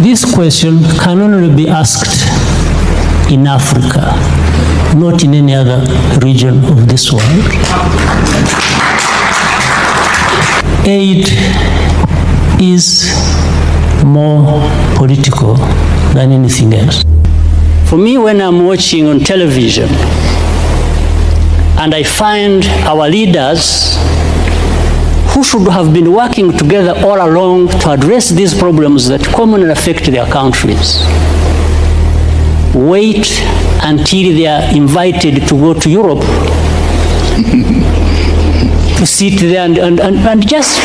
this question can only be asked in Africa, not in any other region of this world. Aid is more political than anything else. For me, when I'm watching on television and I find our leaders who should have been working together all along to address these problems that commonly affect their countries, wait until they are invited to go to Europe to sit there and just...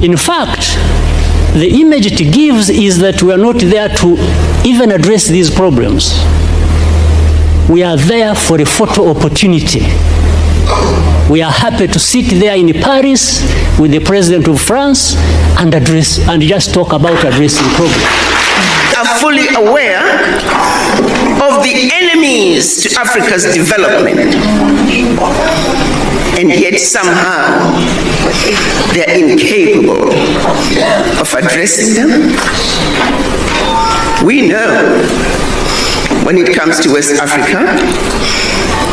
In fact, the image it gives is that we are not there to even address these problems. We are there for a photo opportunity. We are happy to sit there in Paris with the President of France and just talk about addressing problems. Are fully aware of the enemies to Africa's development, and yet somehow they're incapable of addressing them. We know when it comes to West Africa,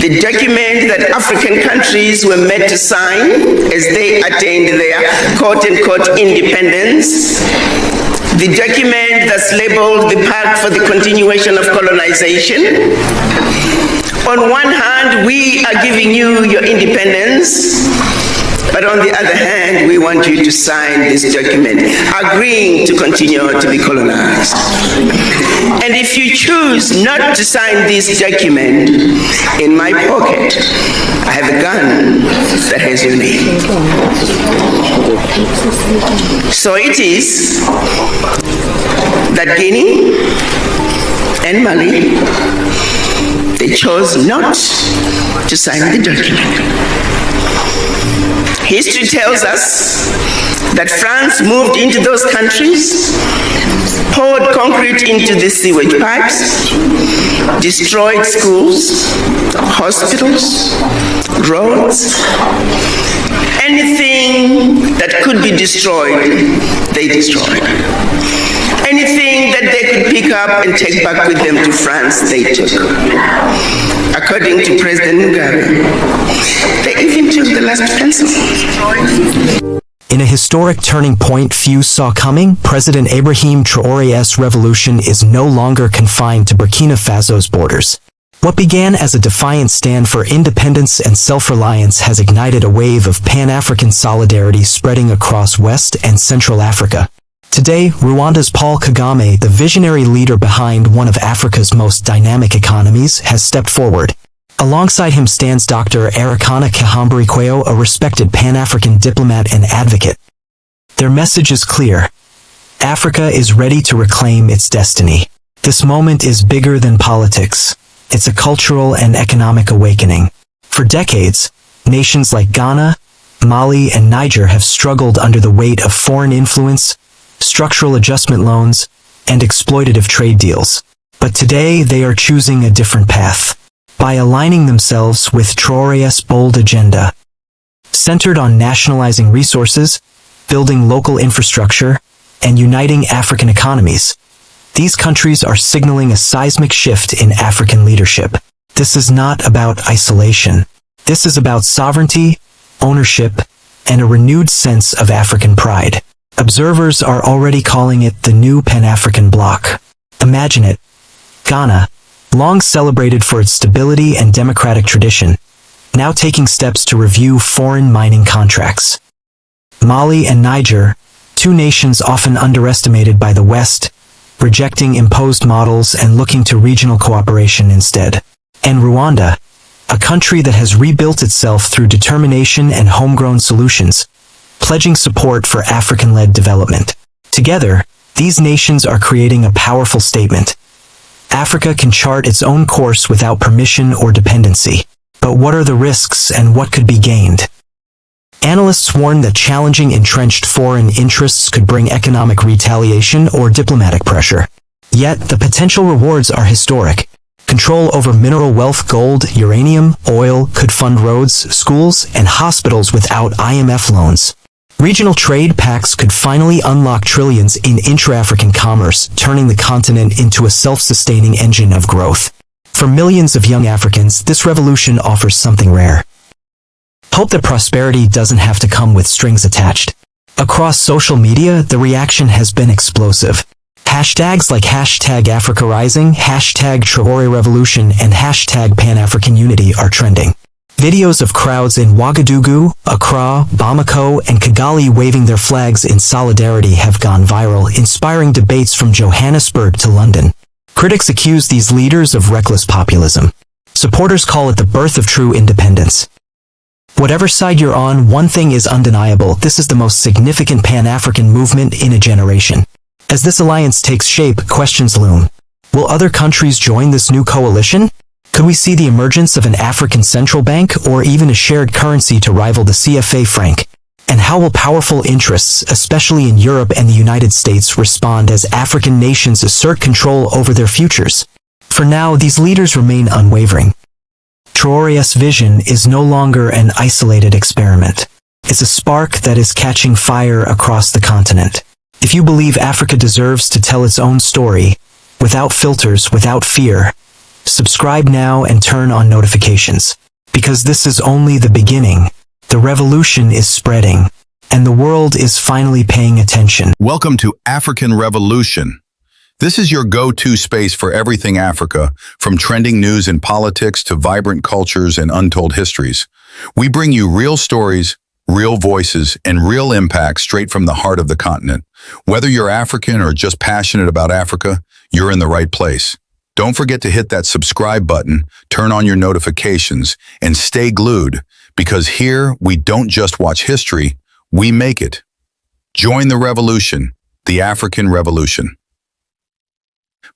the document that African countries were meant to sign as they attained their quote-unquote independence, the document that's labeled the Pact for the Continuation of Colonization. On one hand, we are giving you your independence, but on the other hand, we want you to sign this document, agreeing to continue to be colonized. And if you choose not to sign this document, in my pocket, I have a gun that has your name. So it is that Guinea and Mali, they chose not to sign the document. History tells us that France moved into those countries, poured concrete into the sewage pipes, destroyed schools, hospitals, roads. Anything that could be destroyed, they destroyed. Anything that they could pick up and take back with them to France, they took. According to President Mugabe, they even took the last pencil. In a historic turning point few saw coming, President Ibrahim Traoré's revolution is no longer confined to Burkina Faso's borders. What began as a defiant stand for independence and self-reliance has ignited a wave of Pan-African solidarity spreading across West and Central Africa. Today, Rwanda's Paul Kagame, the visionary leader behind one of Africa's most dynamic economies, has stepped forward. Alongside him stands Dr. Arikana Chihombori-Quao, a respected Pan-African diplomat and advocate. Their message is clear. Africa is ready to reclaim its destiny. This moment is bigger than politics. It's a cultural and economic awakening. For decades, nations like Ghana, Mali, and Niger have struggled under the weight of foreign influence, structural adjustment loans, and exploitative trade deals. But today they are choosing a different path. By aligning themselves with Traoré's bold agenda, centered on nationalizing resources, building local infrastructure, and uniting African economies, these countries are signaling a seismic shift in African leadership. This is not about isolation. This is about sovereignty, ownership, and a renewed sense of African pride. Observers are already calling it the new Pan-African bloc. Imagine it. Ghana, long celebrated for its stability and democratic tradition, now taking steps to review foreign mining contracts. Mali and Niger, two nations often underestimated by the West, rejecting imposed models and looking to regional cooperation instead. And Rwanda, a country that has rebuilt itself through determination and homegrown solutions, pledging support for African-led development. Together, these nations are creating a powerful statement. Africa can chart its own course without permission or dependency. But what are the risks and what could be gained? Analysts warn that challenging entrenched foreign interests could bring economic retaliation or diplomatic pressure. Yet, the potential rewards are historic. Control over mineral wealth, gold, uranium, oil could fund roads, schools, and hospitals without IMF loans. Regional trade pacts could finally unlock trillions in intra-African commerce, turning the continent into a self-sustaining engine of growth. For millions of young Africans, this revolution offers something rare. Hope that prosperity doesn't have to come with strings attached. Across social media, the reaction has been explosive. Hashtags like #AfricaRising, #Traoré Revolution, and #Pan-African Unity are trending. Videos of crowds in Ouagadougou, Accra, Bamako, and Kigali waving their flags in solidarity have gone viral, inspiring debates from Johannesburg to London. Critics accuse these leaders of reckless populism. Supporters call it the birth of true independence. Whatever side you're on, one thing is undeniable: this is the most significant Pan-African movement in a generation. As this alliance takes shape, questions loom. Will other countries join this new coalition? Could we see the emergence of an African central bank, or even a shared currency to rival the CFA franc? And how will powerful interests, especially in Europe and the United States, respond as African nations assert control over their futures? For now, these leaders remain unwavering. Traoré's vision is no longer an isolated experiment. It's a spark that is catching fire across the continent. If you believe Africa deserves to tell its own story, without filters, without fear, subscribe now and turn on notifications. Because this is only the beginning. The revolution is spreading, and the world is finally paying attention. Welcome to African Revolution. This is your go-to space for everything Africa, from trending news and politics to vibrant cultures and untold histories. We bring you real stories, real voices, and real impact straight from the heart of the continent. Whether you're African or just passionate about Africa, you're in the right place. Don't forget to hit that subscribe button, turn on your notifications, and stay glued, because here we don't just watch history, we make it. Join the revolution, the African Revolution.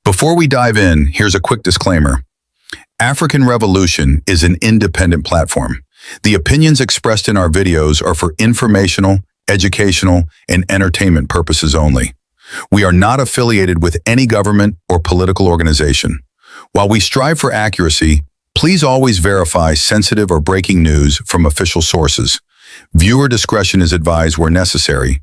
Before we dive in, here's a quick disclaimer. African Revolution is an independent platform. The opinions expressed in our videos are for informational, educational, and entertainment purposes only. We are not affiliated with any government or political organization. While we strive for accuracy, please always verify sensitive or breaking news from official sources. Viewer discretion is advised where necessary.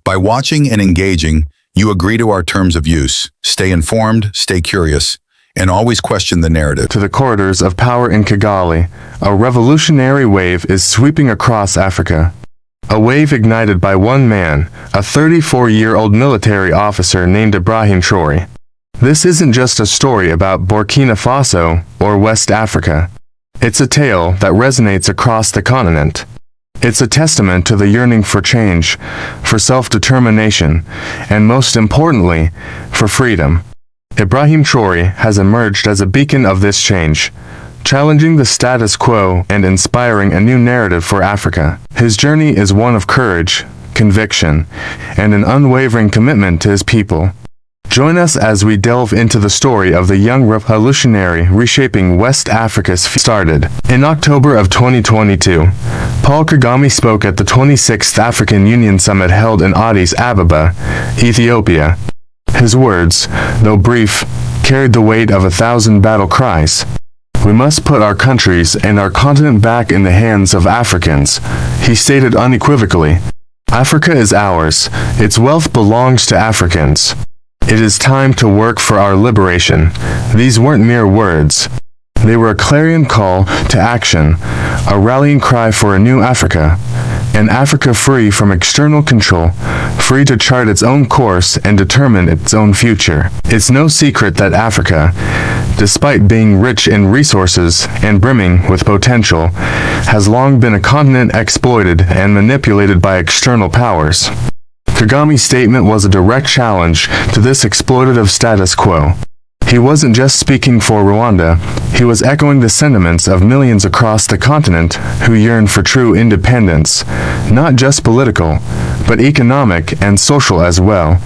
By watching and engaging, you agree to our terms of use. Stay informed, stay curious, and always question the narrative. To the corridors of power in Kigali, a revolutionary wave is sweeping across Africa. A wave ignited by one man, a 34-year-old military officer named Ibrahim Traoré. This isn't just a story about Burkina Faso or West Africa. It's a tale that resonates across the continent. It's a testament to the yearning for change, for self-determination, and most importantly, for freedom. Ibrahim Traoré has emerged as a beacon of this change, challenging the status quo and inspiring a new narrative for Africa. His journey is one of courage, conviction, and an unwavering commitment to his people. Join us as we delve into the story of the young revolutionary reshaping West Africa's started. In October of 2022, Paul Kagame spoke at the 26th African Union Summit held in Addis Ababa, Ethiopia. His words, though brief, carried the weight of 1,000 battle cries. We must put our countries and our continent back in the hands of Africans, he stated unequivocally. Africa is ours. Its wealth belongs to Africans. It is time to work for our liberation. These weren't mere words. They were a clarion call to action, a rallying cry for a new Africa, an Africa free from external control, free to chart its own course and determine its own future. It's no secret that Africa, despite being rich in resources and brimming with potential, has long been a continent exploited and manipulated by external powers. Kagame's statement was a direct challenge to this exploitative status quo. He wasn't just speaking for Rwanda, he was echoing the sentiments of millions across the continent who yearn for true independence, not just political, but economic and social as well.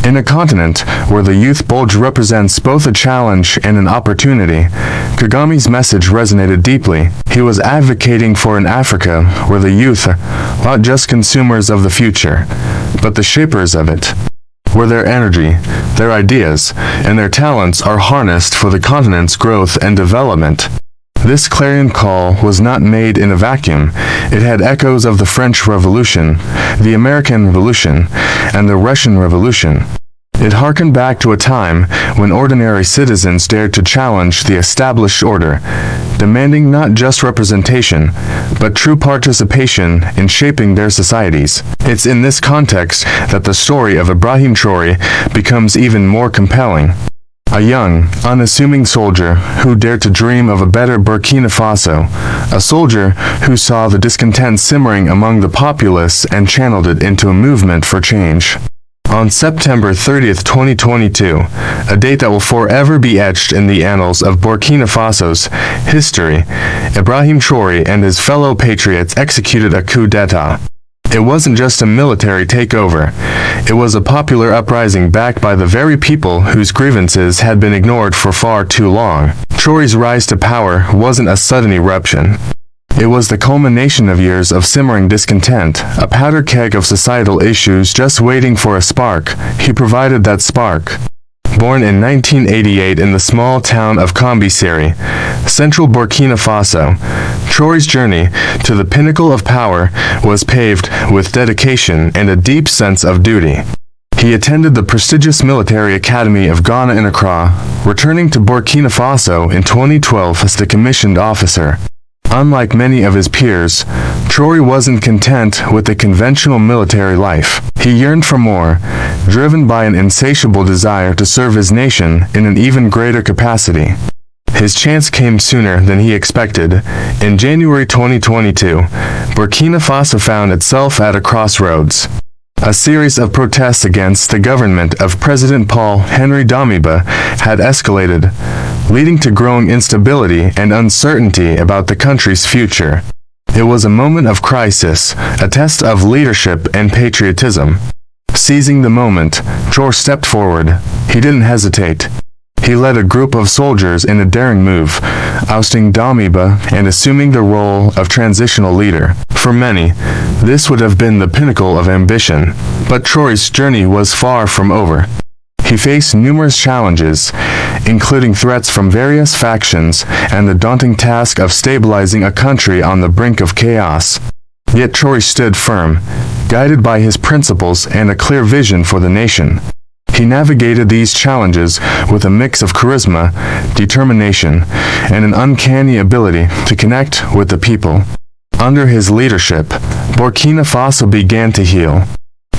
In a continent where the youth bulge represents both a challenge and an opportunity, Kagame's message resonated deeply. He was advocating for an Africa where the youth are not just consumers of the future, but the shapers of it, where their energy, their ideas, and their talents are harnessed for the continent's growth and development. This clarion call was not made in a vacuum. It had echoes of the French Revolution, the American Revolution, and the Russian Revolution. It harkened back to a time when ordinary citizens dared to challenge the established order, demanding not just representation, but true participation in shaping their societies. It's in this context that the story of Ibrahim Traoré becomes even more compelling. A young, unassuming soldier who dared to dream of a better Burkina Faso, a soldier who saw the discontent simmering among the populace and channeled it into a movement for change. On September 30th, 2022, a date that will forever be etched in the annals of Burkina Faso's history, Ibrahim Traoré and his fellow patriots executed a coup d'etat. It wasn't just a military takeover. It was a popular uprising backed by the very people whose grievances had been ignored for far too long. Traoré's rise to power wasn't a sudden eruption. It was the culmination of years of simmering discontent, a powder keg of societal issues just waiting for a spark. He provided that spark. Born in 1988 in the small town of Kambiseri, central Burkina Faso, Traoré's journey to the pinnacle of power was paved with dedication and a deep sense of duty. He attended the prestigious military academy of Ghana in Accra, returning to Burkina Faso in 2012 as the commissioned officer. Unlike many of his peers, Traoré wasn't content with the conventional military life. He yearned for more, driven by an insatiable desire to serve his nation in an even greater capacity. His chance came sooner than he expected. In January 2022, Burkina Faso found itself at a crossroads. A series of protests against the government of President Paul-Henri Damiba had escalated, leading to growing instability and uncertainty about the country's future. It was a moment of crisis, a test of leadership and patriotism. Seizing the moment, Traoré stepped forward. He didn't hesitate. He led a group of soldiers in a daring move, ousting Damiba and assuming the role of transitional leader. For many, this would have been the pinnacle of ambition, but Traoré's journey was far from over. He faced numerous challenges, including threats from various factions and the daunting task of stabilizing a country on the brink of chaos. Yet Traoré stood firm, guided by his principles and a clear vision for the nation. He navigated these challenges with a mix of charisma, determination, and an uncanny ability to connect with the people. Under his leadership, Burkina Faso began to heal.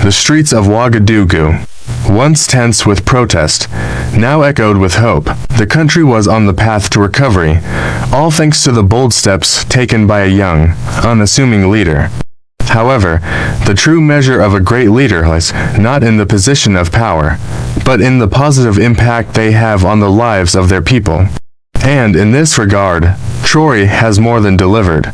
The streets of Ouagadougou, once tense with protest, now echoed with hope. The country was on the path to recovery, all thanks to the bold steps taken by a young, unassuming leader. However, the true measure of a great leader lies not in the position of power, but in the positive impact they have on the lives of their people. And in this regard, Traoré has more than delivered.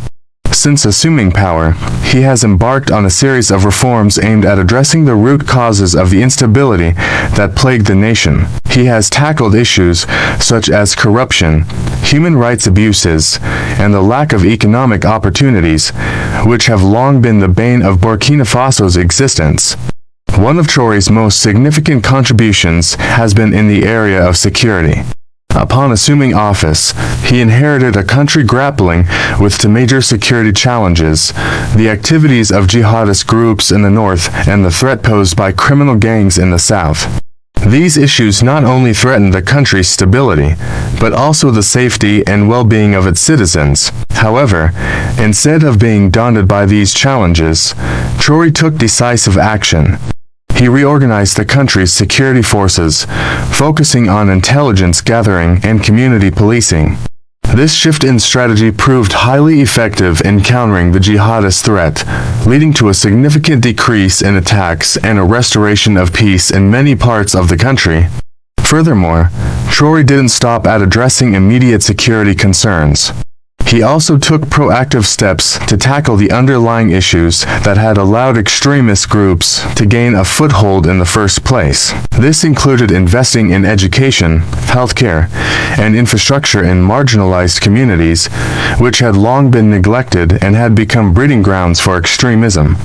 Since assuming power, he has embarked on a series of reforms aimed at addressing the root causes of the instability that plagued the nation. He has tackled issues such as corruption, human rights abuses, and the lack of economic opportunities, which have long been the bane of Burkina Faso's existence. One of Traoré's most significant contributions has been in the area of security. Upon assuming office, he inherited a country grappling with two major security challenges: the activities of jihadist groups in the north and the threat posed by criminal gangs in the south. These issues not only threatened the country's stability, but also the safety and well-being of its citizens. However, instead of being daunted by these challenges, Traoré took decisive action. He reorganized the country's security forces, focusing on intelligence gathering and community policing. This shift in strategy proved highly effective in countering the jihadist threat, leading to a significant decrease in attacks and a restoration of peace in many parts of the country. Furthermore, Traoré didn't stop at addressing immediate security concerns. He also took proactive steps to tackle the underlying issues that had allowed extremist groups to gain a foothold in the first place. This included investing in education, healthcare, and infrastructure in marginalized communities, which had long been neglected and had become breeding grounds for extremism.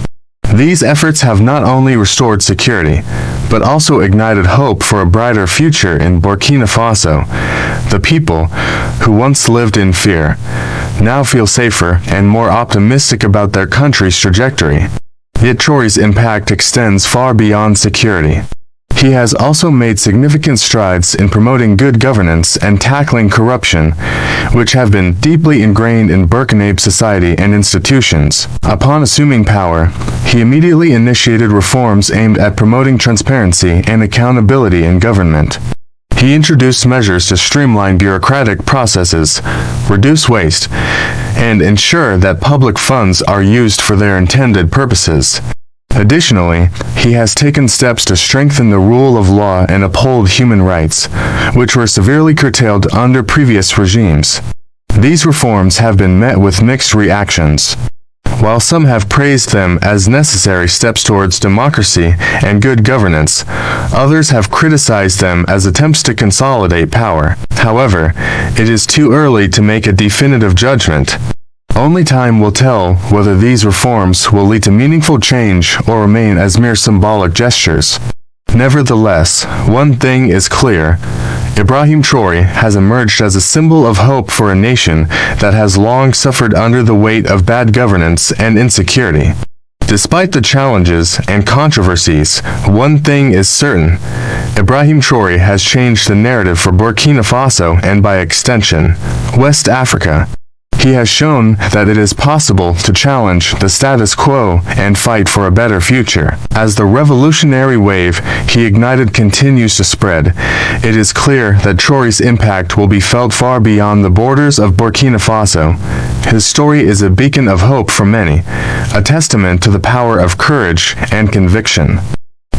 These efforts have not only restored security, but also ignited hope for a brighter future in Burkina Faso. The people, who once lived in fear, now feel safer and more optimistic about their country's trajectory. Yet Traoré's impact extends far beyond security. He has also made significant strides in promoting good governance and tackling corruption, which have been deeply ingrained in Burkinabe society and institutions. Upon assuming power, he immediately initiated reforms aimed at promoting transparency and accountability in government. He introduced measures to streamline bureaucratic processes, reduce waste, and ensure that public funds are used for their intended purposes. Additionally, he has taken steps to strengthen the rule of law and uphold human rights, which were severely curtailed under previous regimes. These reforms have been met with mixed reactions. While some have praised them as necessary steps towards democracy and good governance, others have criticized them as attempts to consolidate power. However, it is too early to make a definitive judgment. Only time will tell whether these reforms will lead to meaningful change or remain as mere symbolic gestures. Nevertheless, one thing is clear. Ibrahim Traoré has emerged as a symbol of hope for a nation that has long suffered under the weight of bad governance and insecurity. Despite the challenges and controversies, one thing is certain. Ibrahim Traoré has changed the narrative for Burkina Faso and by extension, West Africa. He has shown that it is possible to challenge the status quo and fight for a better future. As the revolutionary wave he ignited continues to spread, it is clear that Traoré's impact will be felt far beyond the borders of Burkina Faso. His story is a beacon of hope for many, a testament to the power of courage and conviction.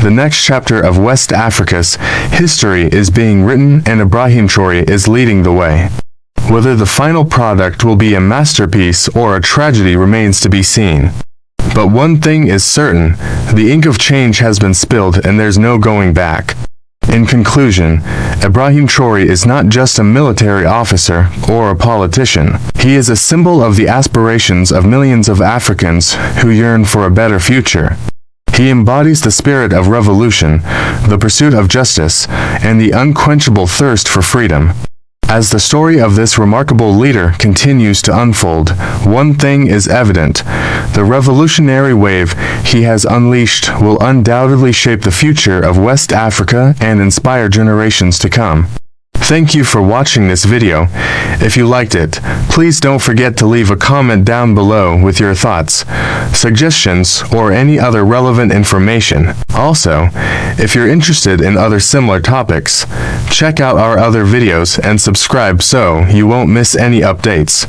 The next chapter of West Africa's history is being written, and Ibrahim Traoré is leading the way. Whether the final product will be a masterpiece or a tragedy remains to be seen. But one thing is certain, the ink of change has been spilled and there's no going back. In conclusion, Ibrahim Traoré is not just a military officer or a politician. He is a symbol of the aspirations of millions of Africans who yearn for a better future. He embodies the spirit of revolution, the pursuit of justice, and the unquenchable thirst for freedom. As the story of this remarkable leader continues to unfold, one thing is evident. The revolutionary wave he has unleashed will undoubtedly shape the future of West Africa and inspire generations to come. Thank you for watching this video. If you liked it, please don't forget to leave a comment down below with your thoughts, suggestions, or any other relevant information. Also, if you're interested in other similar topics, check out our other videos and subscribe so you won't miss any updates.